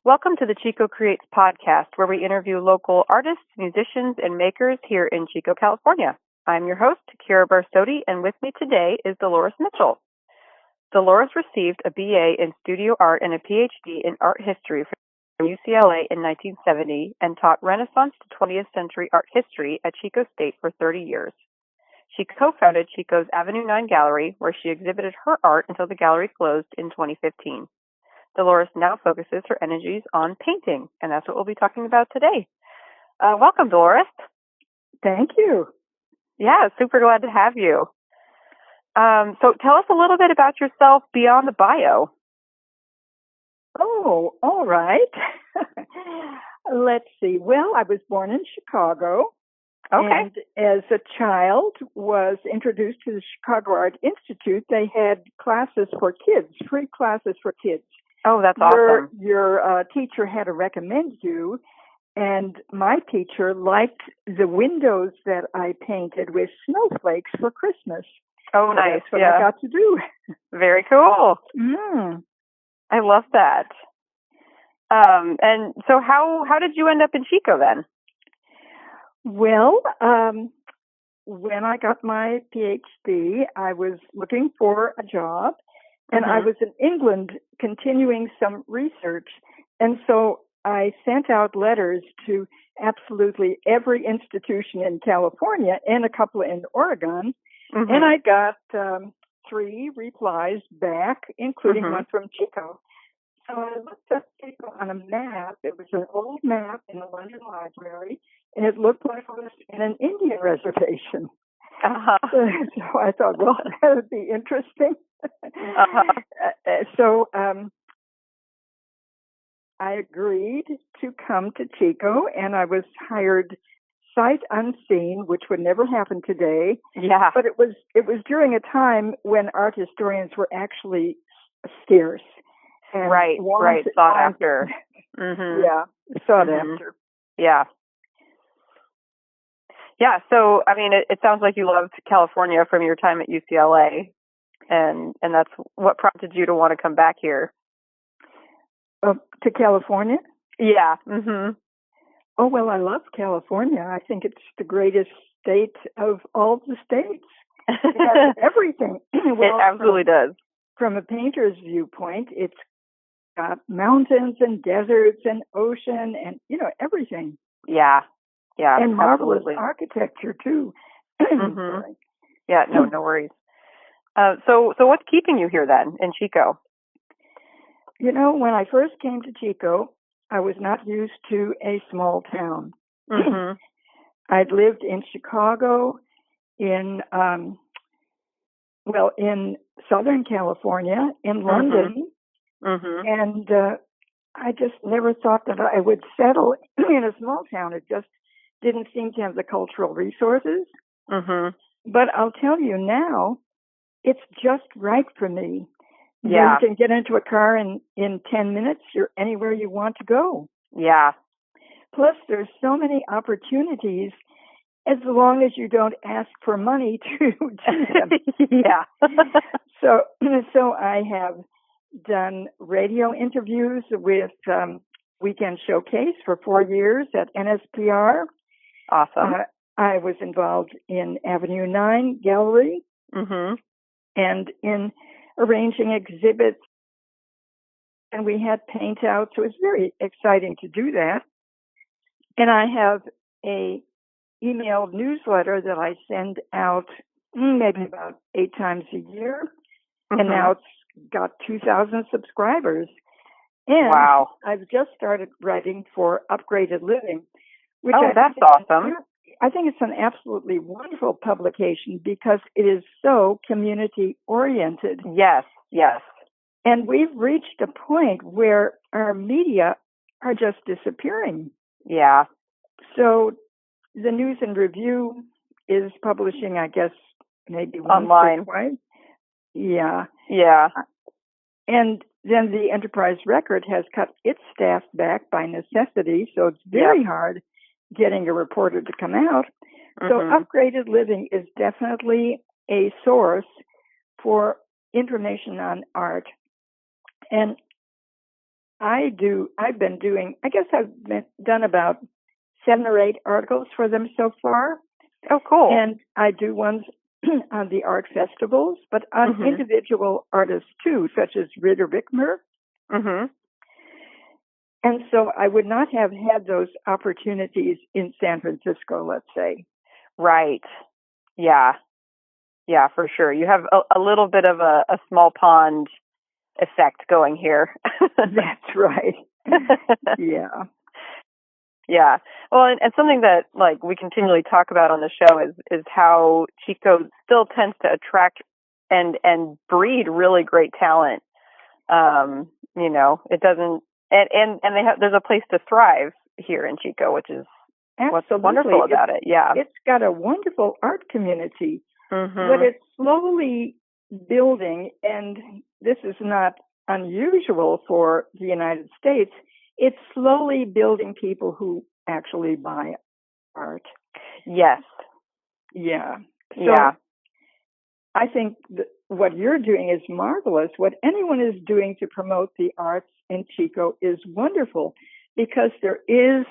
Welcome to the Chico Creates podcast, where we interview local artists, musicians, and makers here in Chico, California. I'm your host, Kira Barsotti, and with me today is Dolores Mitchell. Dolores received a BA in studio art and a PhD in art history from UCLA in 1970 and taught Renaissance to 20th century art history at Chico State for 30 years. She co-founded Chico's Avenue 9 Gallery, where she exhibited her art until the gallery closed in 2015. Dolores now focuses her energies on painting, and that's what we'll be talking about today. Welcome, Dolores. Thank you. Yeah, super glad to have you. So tell us a little bit about yourself beyond the bio. Oh, all right. Let's see. Well, I was born in Chicago. Okay. And as a child, was introduced to the Chicago Art Institute. They had classes for kids, free classes for kids. Oh, that's awesome. Your teacher had to recommend you, and my teacher liked the windows that I painted with snowflakes for Christmas. Oh, nice. That's what I got to do. Very cool. Mm. I love that. And so how did you end up in Chico then? Well, when I got my PhD, I was looking for a job, and I was in England continuing some research. And so I sent out letters to absolutely every institution in California and a couple in Oregon. And I got 3 replies back, including one from Chico. So I looked up Chico on a map. It was an old map in the London Library, and it looked like it was in an Indian reservation. So I thought, well, that would be interesting. So I agreed to come to Chico, and I was hired sight unseen, which would never happen today. Yeah. But it was during a time when art historians were actually scarce. And right. Sought after. Yeah, sought after. Yeah. Yeah, so, I mean, it sounds like you loved California from your time at UCLA, and that's what prompted you to want to come back here. To California? Yeah. Oh, well, I love California. I think it's the greatest state of all the states. It has everything. Well, it absolutely does. From a painter's viewpoint, it's got mountains and deserts and ocean and, everything. Yeah. Yeah, and marvelous absolutely. Architecture, too. Yeah, no worries. So what's keeping you here then in Chico? When I first came to Chico, I was not used to a small town. I'd lived in Chicago, in Southern California, in London, and I just never thought that I would settle in a small town. It just didn't seem to have the cultural resources. But I'll tell you now, it's just right for me. Yeah. You can get into a car and in 10 minutes, you're anywhere you want to go. Yeah. Plus, there's so many opportunities as long as you don't ask for money to do them. Yeah. So I have done radio interviews with Weekend Showcase for 4 years at NSPR. Awesome. I was involved in Avenue 9 Gallery and in arranging exhibits, and we had paint outs. So it was very exciting to do that. And I have a emailed newsletter that I send out maybe about 8 times a year, and now it's got 2,000 subscribers. And wow. I've just started writing for Upgraded Living. Which that's awesome. I think it's an absolutely wonderful publication because it is so community-oriented. Yes. And we've reached a point where our media are just disappearing. Yeah. So the News and Review is publishing, I guess, maybe online. Once or twice. Yeah. Yeah. And then the Enterprise Record has cut its staff back by necessity, so it's very hard getting a reporter to come out. So Upgraded Living is definitely a source for information on art. And I've been doing, I guess done about 7 or 8 articles for them so far. Oh, cool. And I do ones on the art festivals, but on individual artists too, such as Ritter Bickmer. Mm-hmm. And so I would not have had those opportunities in San Francisco, let's say. Right. Yeah. Yeah, for sure. You have a little bit of a small pond effect going here. That's right. Yeah. Yeah. Well, and something that like we continually talk about on the show is how Chico still tends to attract and breed really great talent. It doesn't, and they have, there's a place to thrive here in Chico, which is Absolutely. what's wonderful about it. Yeah. It's got a wonderful art community, but it's slowly building, and this is not unusual for the United States. It's slowly building people who actually buy art. Yes. Yeah. So yeah. I think what you're doing is marvelous. What anyone is doing to promote the arts in Chico is wonderful, because there is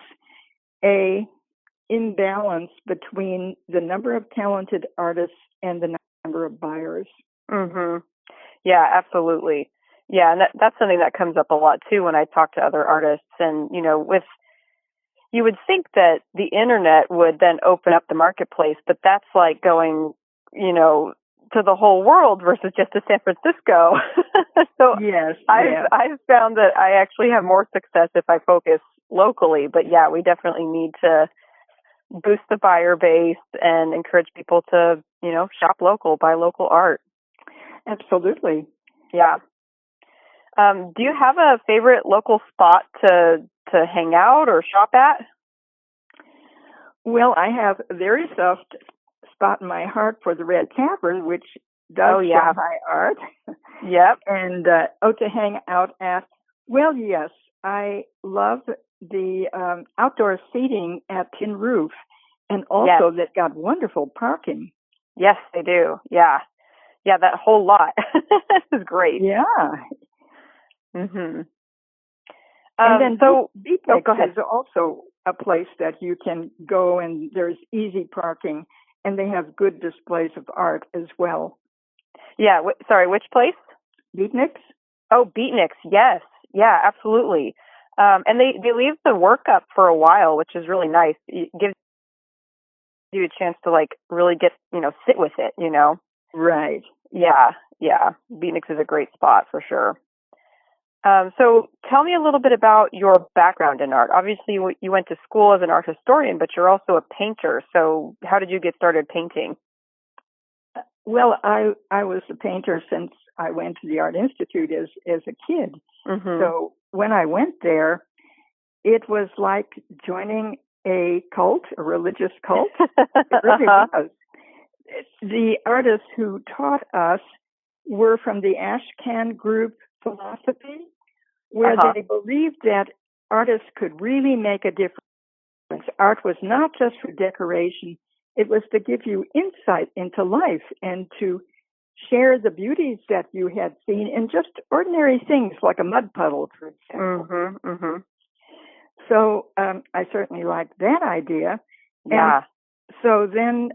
a imbalance between the number of talented artists and the number of buyers. Mhm. Yeah, absolutely. Yeah, and that's something that comes up a lot too when I talk to other artists. And you would think that the internet would then open up the marketplace, but that's like going, to the whole world versus just to San Francisco. So yes, I've found that I actually have more success if I focus locally. But yeah, we definitely need to boost the buyer base and encourage people to, shop local, buy local art. Absolutely. Yeah. Do you have a favorite local spot to hang out or shop at? Well, I have a very soft spot in my heart for the Red Tavern, which does Shanghai art. Yep. And to hang out at. Well, yes, I love the outdoor seating at Tin Roof, and also they've got wonderful parking. Yes, they do. Yeah. Yeah, that whole lot is great. Yeah. Mhm. And then go ahead. Is also a place that you can go, and there's easy parking, and they have good displays of art as well. Yeah. Sorry, which place? Beatniks. Oh, Beatniks. Yes. Yeah, absolutely. And they leave the work up for a while, which is really nice. It gives you a chance to like really get, sit with it, Right. Yeah. Yeah. Beatniks is a great spot for sure. So tell me a little bit about your background in art. Obviously, you went to school as an art historian, but you're also a painter. So how did you get started painting? Well, I was a painter since I went to the Art Institute as a kid. Mm-hmm. So when I went there, it was like joining a cult, a religious cult. It really was. The artists who taught us were from the Ashcan group philosophy, where they believed that artists could really make a difference. Art was not just for decoration. It was to give you insight into life and to share the beauties that you had seen in just ordinary things like a mud puddle, for example. Mm-hmm, mm-hmm. So I certainly liked that idea. Yeah. And so then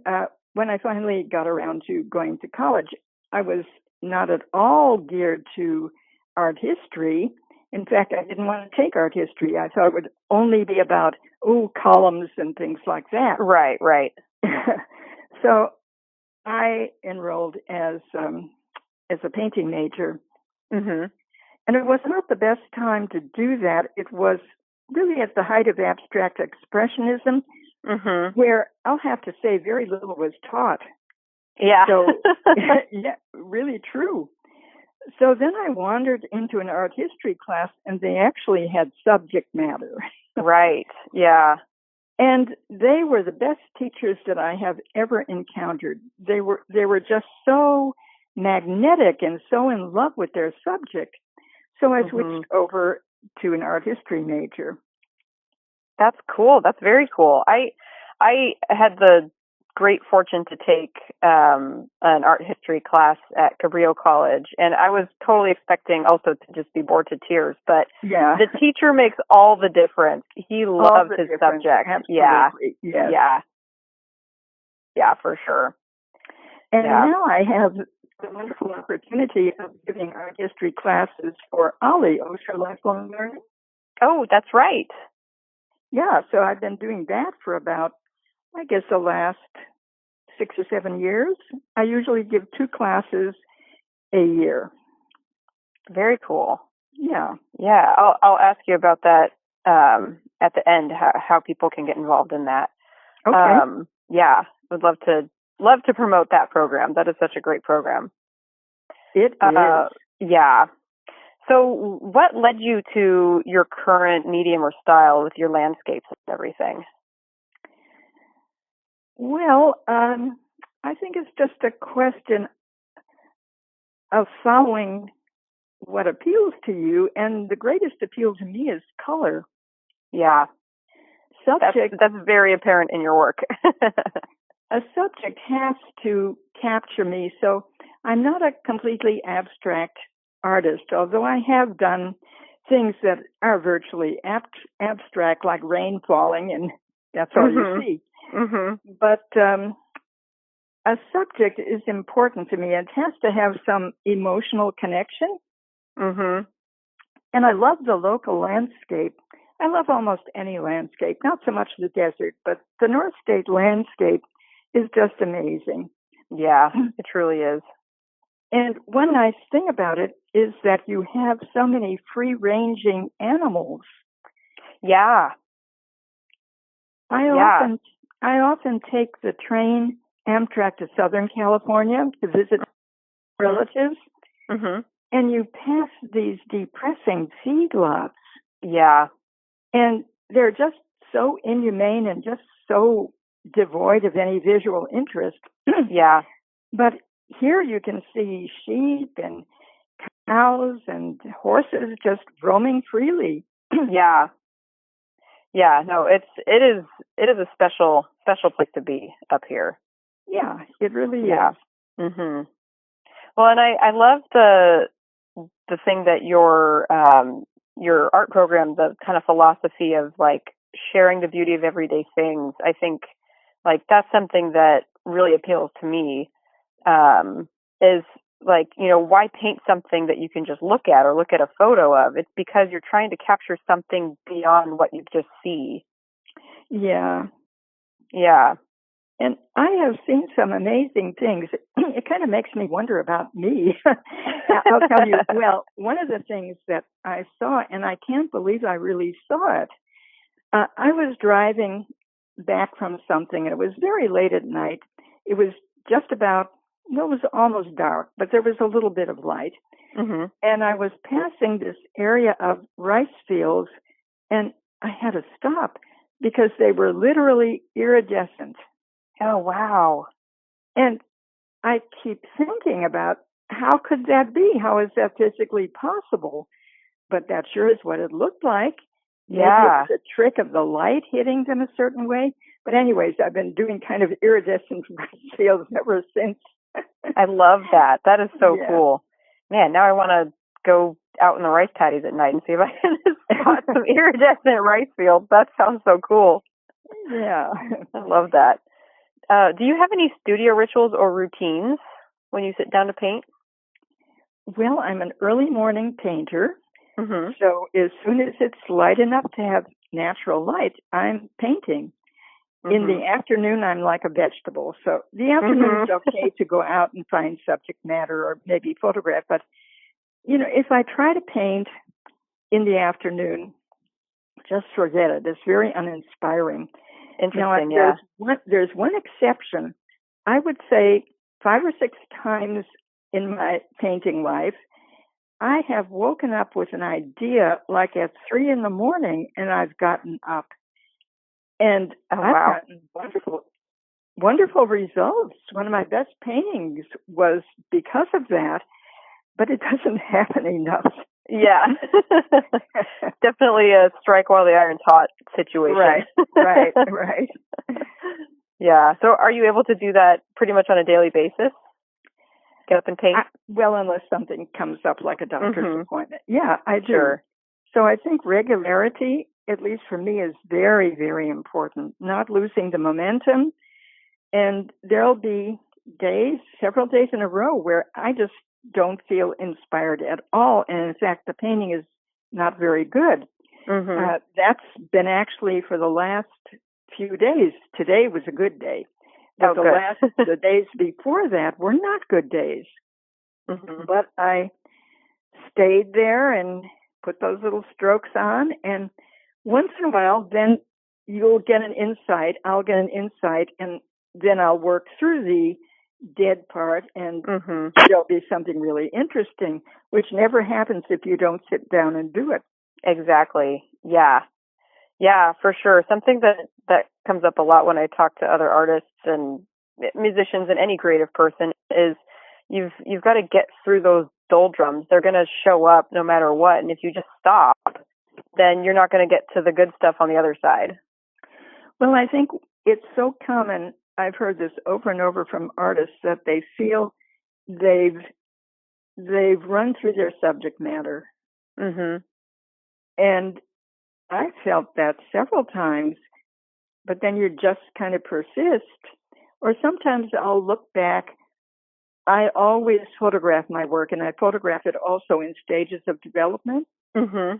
when I finally got around to going to college, I was not at all geared to art history. In fact, I didn't want to take art history. I thought it would only be about, columns and things like that. Right, right. So I enrolled as a painting major. Mm-hmm. And it was not the best time to do that. It was really at the height of abstract expressionism, where I'll have to say very little was taught. Yeah. So, yeah, really true. So then I wandered into an art history class, and they actually had subject matter. Right, yeah. And they were the best teachers that I have ever encountered. They were just so magnetic and so in love with their subject. So I switched over to an art history major. That's cool. That's very cool. I had the great fortune to take an art history class at Cabrillo College, and I was totally expecting also to just be bored to tears, but the teacher makes all the difference. He loves his subject. Absolutely. Yeah. Yes. Yeah, for sure. And now I have the wonderful opportunity of giving art history classes for OLLI, Osher Lifelong Learning. Oh, that's right. Yeah, so I've been doing that for about, I guess, the last 6 or 7 years. I usually give 2 classes a year. Very cool. Yeah. Yeah, I'll ask you about that at the end, how people can get involved in that. Okay. Yeah, would love to promote that program. That is such a great program. It is. Yeah. So what led you to your current medium or style with your landscapes and everything? Well, I think it's just a question of following what appeals to you, and the greatest appeal to me is color. Yeah. Subject. That's very apparent in your work. A subject has to capture me, so I'm not a completely abstract artist, although I have done things that are virtually abstract, like rain falling, and that's all you see. Mm-hmm. But a subject is important to me. It has to have some emotional connection. Mm-hmm. And I love the local landscape. I love almost any landscape, not so much the desert, but the North State landscape is just amazing. Yeah, it truly is. And one nice thing about it is that you have so many free-ranging animals. Yeah. I often take the train Amtrak to Southern California to visit relatives, and you pass these depressing feedlots. Yeah. And they're just so inhumane and just so devoid of any visual interest. Yeah. But here you can see sheep and cows and horses just roaming freely. Yeah. Yeah, no, it is a special place to be up here. Yeah, it really is. Mhm. Well, and I love the thing that your art program, the kind of philosophy of like sharing the beauty of everyday things. I think like that's something that really appeals to me. Is like, you know, why paint something that you can just look at or look at a photo of? It's because you're trying to capture something beyond what you just see. Yeah. Yeah. And I have seen some amazing things. It kind of makes me wonder about me. I'll tell you, well, one of the things that I saw, and I can't believe I really saw it, I was driving back from something, and it was very late at night. It was just about, well, it was almost dark, but there was a little bit of light. Mm-hmm. And I was passing this area of rice fields, and I had to stop because they were literally iridescent. Oh, wow. And I keep thinking about how could that be? How is that physically possible? But that sure is what it looked like. Maybe it was a trick of the light hitting them a certain way. But anyways, I've been doing kind of iridescent rice fields ever since. I love that. That is so cool. Man, now I want to go out in the rice paddies at night and see if I can spot some iridescent rice fields. That sounds so cool. Yeah. I love that. Do you have any studio rituals or routines when you sit down to paint? Well, I'm an early morning painter. Mm-hmm. So as soon as it's light enough to have natural light, I'm painting. Mm-hmm. In the afternoon, I'm like a vegetable. So the afternoon is okay to go out and find subject matter or maybe photograph. But, you know, if I try to paint in the afternoon, just forget it. It's very uninspiring. Interesting, now, there's one exception. I would say 5 or 6 times in my painting life, I have woken up with an idea like at 3 a.m, and I've gotten up. And I've gotten wonderful results. One of my best paintings was because of that, but it doesn't happen enough. Yeah. Definitely a strike while the iron's hot situation. Right. Yeah. So are you able to do that pretty much on a daily basis? Get up and paint? Well, unless something comes up like a doctor's appointment. Yeah, I do. Sure. So I think regularity, at least for me, is very, very important. Not losing the momentum. And there'll be days, several days in a row, where I just don't feel inspired at all. And in fact, the painting is not very good. That's been actually for the last few days. Today was a good day. But the days before that were not good days. But I stayed there and put those little strokes on. And once in a while, then you'll get an insight. I'll get an insight, and then I'll work through the dead part, and there'll be something really interesting, which never happens if you don't sit down and do it. Exactly. Yeah. Yeah, for sure. Something that comes up a lot when I talk to other artists and musicians and any creative person is you've got to get through those doldrums. They're going to show up no matter what. And if you just stop, then you're not going to get to the good stuff on the other side. Well, I think it's so common. I've heard this over and over from artists that they feel they've run through their subject matter. And I felt that several times, but then you just kind of persist. Or sometimes I'll look back. I always photograph my work, and I photograph it also in stages of development. And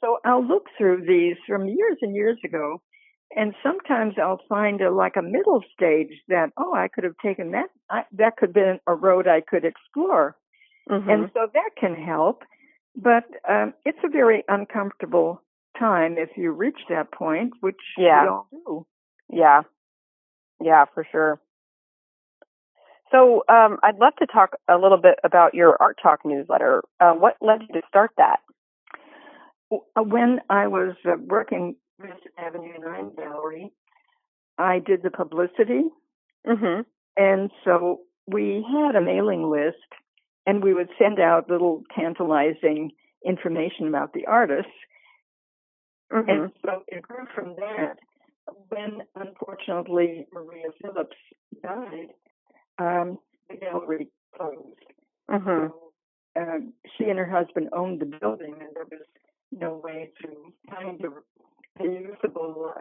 so I'll look through these from years and years ago, and sometimes I'll find a middle stage that, I could have taken that. That could have been a road I could explore. And so that can help. But it's a very uncomfortable time if you reach that point, which we all do. Yeah. Yeah, for sure. So I'd love to talk a little bit about your Art Talk newsletter. What led you to start that? When I was working with Avenue 9 Gallery, I did the publicity. And so we had a mailing list, and we would send out little tantalizing information about the artists. And so it grew from that. When, unfortunately, Maria Phillips died, the gallery closed. So, she and her husband owned the building, and there was no way to find a usable,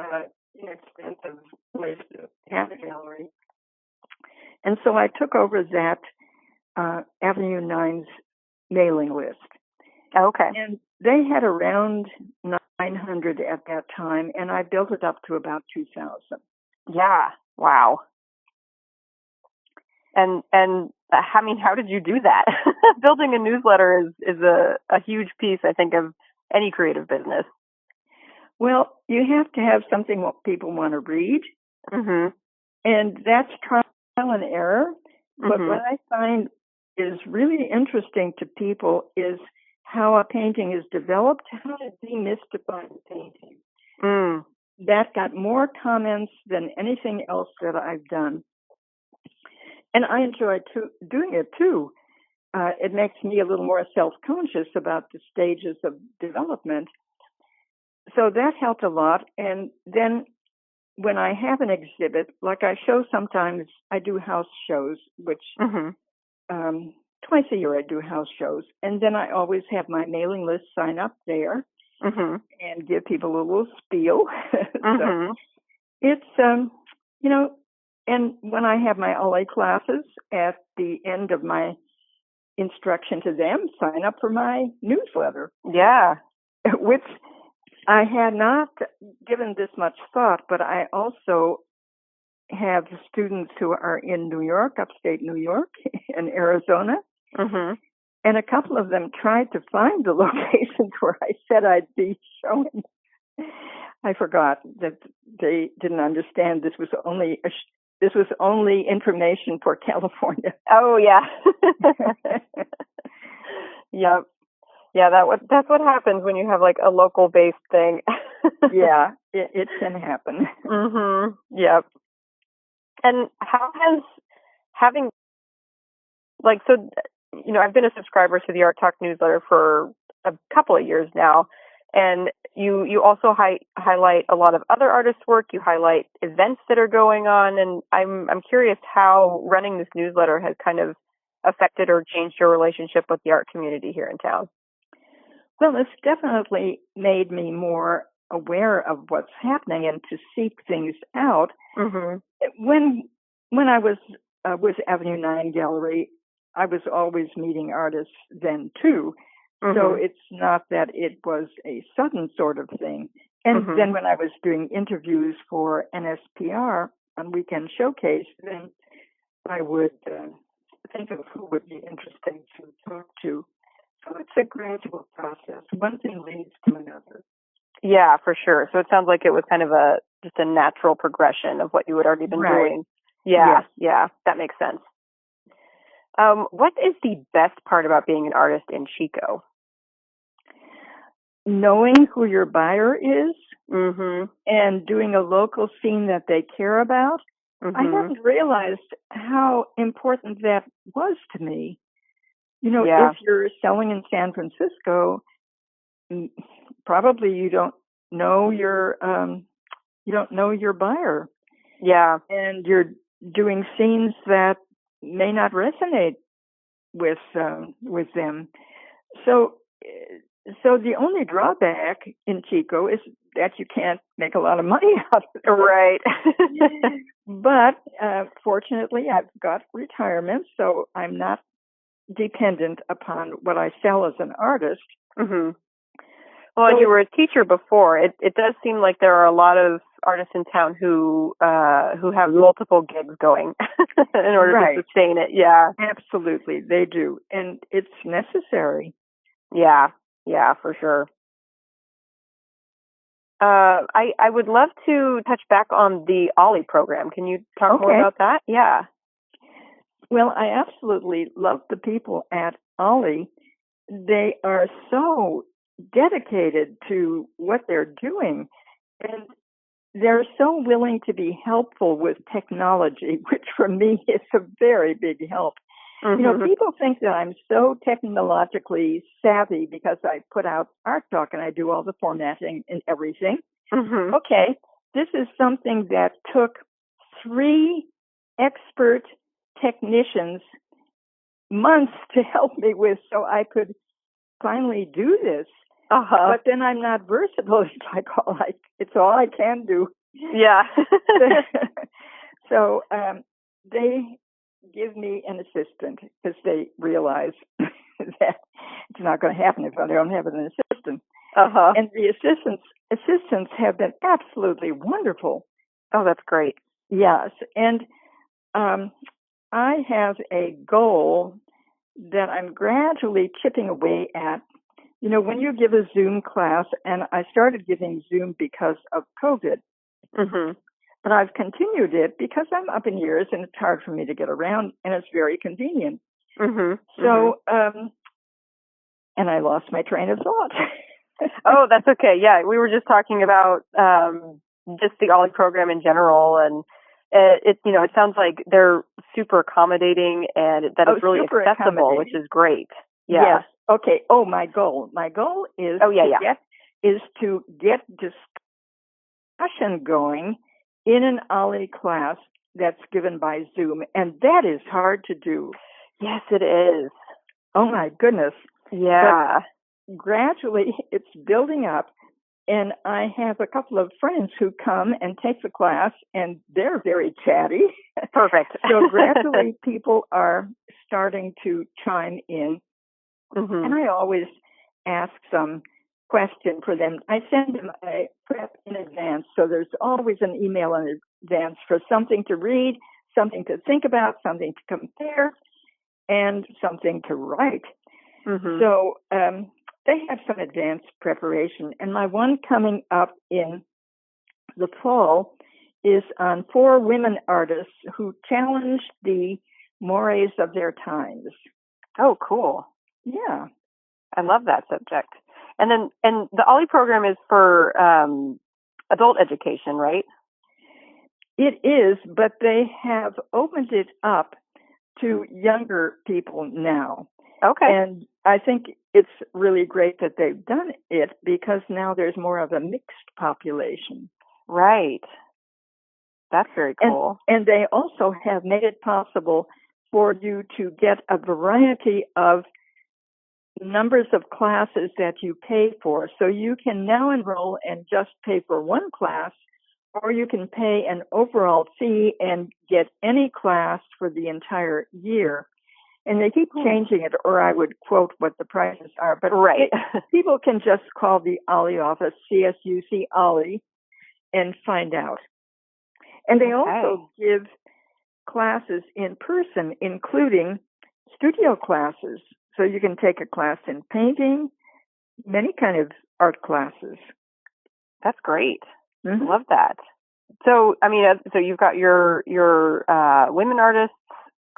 inexpensive place to have a gallery. And so I took over that Avenue 9's mailing list. Okay. And they had around 900 at that time, and I built it up to about 2,000. Yeah. Wow. And I mean, how did you do that? Building a newsletter is a huge piece, I think, of any creative business. Well, you have to have something what people want to read. And that's trial and error. But what I find is really interesting to people is how a painting is developed, how to demystify the painting. That got more comments than anything else that I've done. And I enjoy doing it too. It makes me a little more self-conscious about the stages of development. So that helped a lot. And then when I have an exhibit, like I show sometimes, I do house shows, which twice a year I do house shows. And then I always have my mailing list sign up there and give people a little spiel. So it's, and when I have my LA classes, at the end of my instruction to them, sign up for my newsletter. Yeah. Which I had not given this much thought, but I also have students who are in New York, upstate New York, and Arizona. And a couple of them tried to find the locations where I said I'd be showing. I forgot that they didn't understand this was only information for California. Oh, yeah. Yep. Yeah, that's what happens when you have like a local based thing. Yeah, it can happen. Yep. And how has having I've been a subscriber to the Art Talk newsletter for a couple of years now, And you also highlight a lot of other artists' work. You highlight events that are going on, and I'm curious how running this newsletter has kind of affected or changed your relationship with the art community here in town. Well, it's definitely made me more aware of what's happening and to seek things out. Mm-hmm. When I was with Avenue 9 Gallery, I was always meeting artists then too. Mm-hmm. So it's not that it was a sudden sort of thing. And mm-hmm. then when I was doing interviews for NSPR on Weekend Showcase, then I would think of who would be interesting to talk to. So it's a gradual process. One thing leads to another. Yeah, for sure. So it sounds like it was kind of just a natural progression of what you had already been doing. Yeah, yes. Yeah, that makes sense. What is the best part about being an artist in Chico? Knowing who your buyer is, mm-hmm. and doing a local scene that they care about. Mm-hmm. I hadn't realized how important that was to me. You know, yeah. if you're selling in San Francisco, probably you don't know your buyer. Yeah. And you're doing scenes that may not resonate with them. So the only drawback in Chico is that you can't make a lot of money out of it. Right. But fortunately, I've got retirement, so I'm not dependent upon what I sell as an artist. Mm-hmm. Well, and you were a teacher before. It does seem like there are a lot of artists in town who have multiple gigs going in order to sustain it. Yeah, absolutely, they do, and it's necessary. Yeah, for sure. I would love to touch back on the Ollie program. Can you talk more about that? Yeah. Well, I absolutely love the people at Ollie. They are so dedicated to what they're doing, and they're so willing to be helpful with technology, which for me is a very big help. Mm-hmm. You know, people think that I'm so technologically savvy because I put out Art Talk and I do all the formatting and everything. Mm-hmm. Okay, this is something that took 3 expert technicians months to help me with so I could finally do this. Uh-huh. But then I'm not versatile. It's all I can do. Yeah. So they give me an assistant because they realize that it's not going to happen if I don't have an assistant. Uh-huh. And the assistants have been absolutely wonderful. Oh, that's great. Yes. And I have a goal that I'm gradually chipping away at. You know, when you give a Zoom class, and I started giving Zoom because of COVID, mm-hmm. but I've continued it because I'm up in years and it's hard for me to get around, and it's very convenient. Mm-hmm. So, and I lost my train of thought. Oh, that's okay. Yeah, we were just talking about just the Ollie program in general, and it sounds like they're super accommodating and that it's really accessible, which is great. Yeah. Yes. Okay. Oh, my goal is to get discussion going in an Ollie class that's given by Zoom, and that is hard to do. Yes, it is. Oh my goodness. Yeah. But gradually it's building up, and I have a couple of friends who come and take the class, and they're very chatty. Perfect. So gradually people are starting to chime in. Mm-hmm. And I always ask some question for them. I send them a prep in advance, so there's always an email in advance for something to read, something to think about, something to compare, and something to write. Mm-hmm. So they have some advanced preparation. And my one coming up in the fall is on 4 women artists who challenge the mores of their times. Oh, cool. Yeah. I love that subject. And the Ollie program is for adult education, right? It is, but they have opened it up to younger people now. Okay. And I think it's really great that they've done it because now there's more of a mixed population. Right. That's very cool. And they also have made it possible for you to get a variety of numbers of classes that you pay for. So you can now enroll and just pay for one class, or you can pay an overall fee and get any class for the entire year. And they keep changing it, or I would quote what the prices are. But right. People can just call the OLLI office, CSUC OLLI, and find out. And they also give classes in person, including studio classes. So you can take a class in painting, many kind of art classes. That's great. Mm-hmm. Love that. So, I mean, so you've got your women artists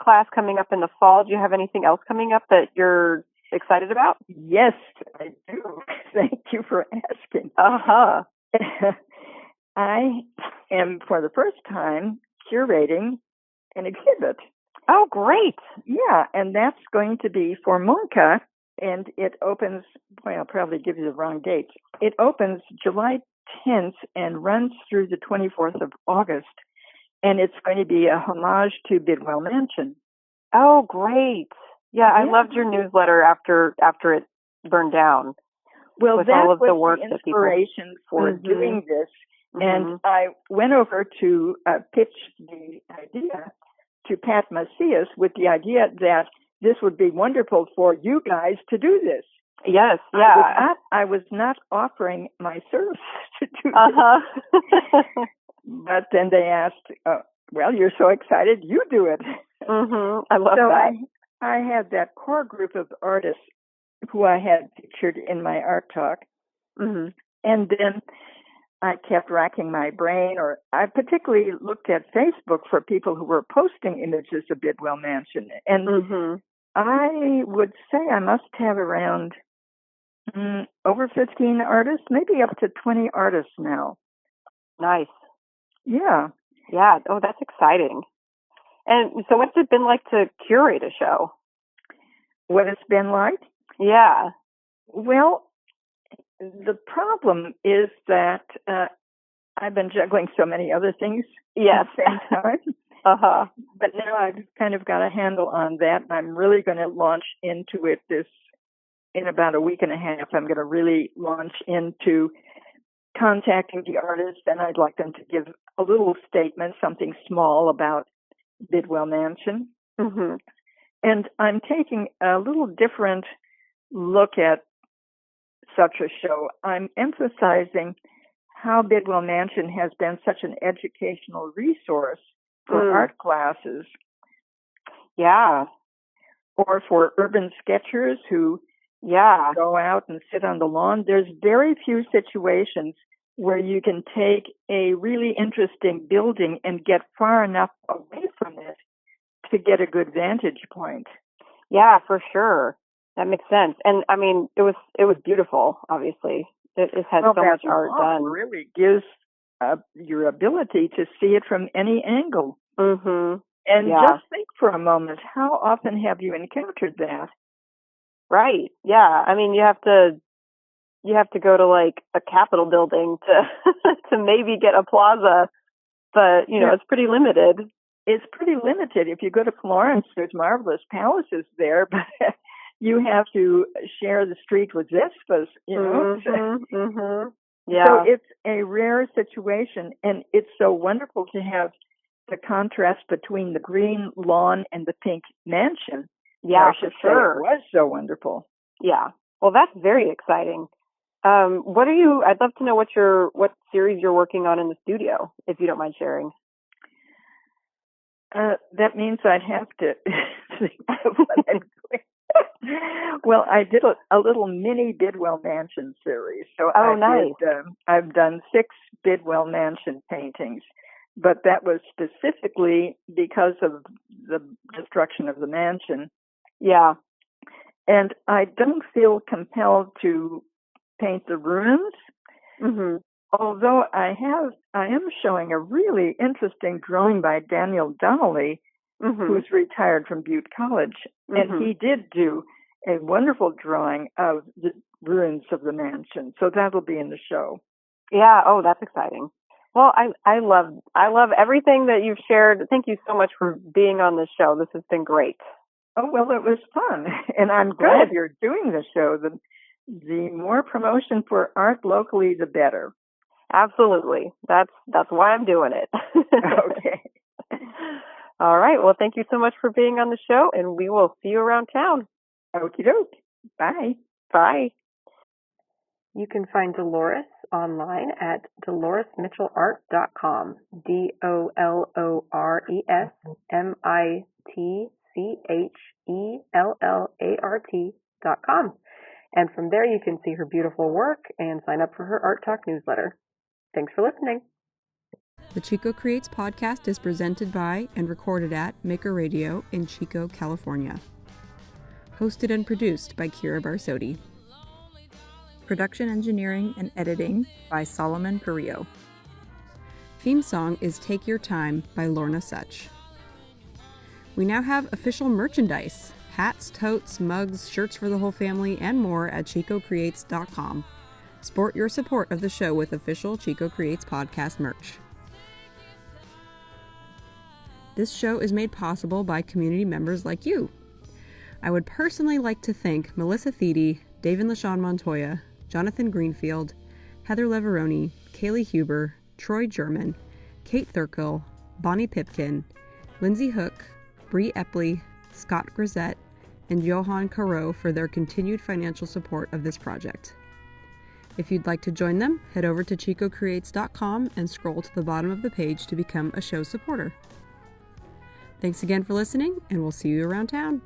class coming up in the fall. Do you have anything else coming up that you're excited about? Yes, I do. Thank you for asking. Uh-huh. I am, for the first time, curating an exhibit. Oh, great. Yeah, and that's going to be for MONCA, and it opens, boy, I'll probably give you the wrong dates. It opens July 10th and runs through the 24th of August, and it's going to be a homage to Bidwell Mansion. Oh, great. Yeah, I loved your newsletter after it burned down. Well, with that all of was the work the inspiration for mm-hmm. doing this, and I went over to pitch the idea to Pat Macias with the idea that this would be wonderful for you guys to do this. Yes, yeah. I was not offering my service to do this. But then they asked, well, you're so excited, you do it. Mm-hmm. I love that. So I had that core group of artists who I had featured in my art talk. Mm-hmm. And then I kept racking my brain, or I particularly looked at Facebook for people who were posting images of Bidwell Mansion. And I would say I must have around over 15 artists, maybe up to 20 artists now. Nice. Yeah. Yeah. Oh, that's exciting. And so what's it been like to curate a show? What it's been like? Yeah. Well, the problem is that I've been juggling so many other things at the same time. But now I've kind of got a handle on that. I'm really going to launch into it in about a week and a half. I'm going to really launch into contacting the artists, and I'd like them to give a little statement, something small about Bidwell Mansion. Mm-hmm. And I'm taking a little different look at such a show. I'm emphasizing how Bidwell Mansion has been such an educational resource for art classes. Yeah. Or for urban sketchers who go out and sit on the lawn. There's very few situations where you can take a really interesting building and get far enough away from it to get a good vantage point. Yeah, for sure. That makes sense. And I mean, it was beautiful, obviously. It had so much art done. It really gives your ability to see it from any angle. Mm-hmm. And just think for a moment, how often have you encountered that? Right. Yeah. I mean, you have to go to like a Capitol building to maybe get a plaza, but it's pretty limited. It's pretty limited. If you go to Florence, there's marvelous palaces there, but you have to share the street with Vespas, Mm-hmm. Mm-hmm. Yeah. So it's a rare situation, and it's so wonderful to have the contrast between the green lawn and the pink mansion. Yeah, for sure. It was so wonderful. Yeah. Well, that's very exciting. I'd love to know what series you're working on in the studio, if you don't mind sharing. That means I'd have to think of what I'm doing. Well, I did a little mini Bidwell Mansion series. So nice. I've done 6 Bidwell Mansion paintings, but that was specifically because of the destruction of the mansion. Yeah. And I don't feel compelled to paint the ruins. Mm-hmm. Although I am showing a really interesting drawing by Daniel Donnelly, who's retired from Butte College. And he did do a wonderful drawing of the ruins of the mansion. So that'll be in the show. Yeah. Oh, that's exciting. Well, I love everything that you've shared. Thank you so much for being on the show. This has been great. Oh, well, it was fun. And I'm glad you're doing the show. The more promotion for art locally, the better. Absolutely. That's why I'm doing it. Okay. All right. Well, thank you so much for being on the show, and we will see you around town. Okie doke. Bye. Bye. You can find Dolores online at DoloresMitchellArt.com. DoloresMitchellArt.com. And from there you can see her beautiful work and sign up for her Art Talk newsletter. Thanks for listening. The Chico Creates podcast is presented by and recorded at Maker Radio in Chico, California. Hosted and produced by Kira Barsotti. Production engineering and editing by Solomon Perillo. Theme song is Take Your Time by Lorna Such. We now have official merchandise: hats, totes, mugs, shirts for the whole family, and more at ChicoCreates.com. Sport your support of the show with official Chico Creates podcast merch. This show is made possible by community members like you. I would personally like to thank Melissa Thede, David LaShawn Montoya, Jonathan Greenfield, Heather Leveroni, Kaylee Huber, Troy German, Kate Thurkill, Bonnie Pipkin, Lindsay Hook, Bree Epley, Scott Grisette, and Johan Caro for their continued financial support of this project. If you'd like to join them, head over to ChicoCreates.com and scroll to the bottom of the page to become a show supporter. Thanks again for listening, and we'll see you around town.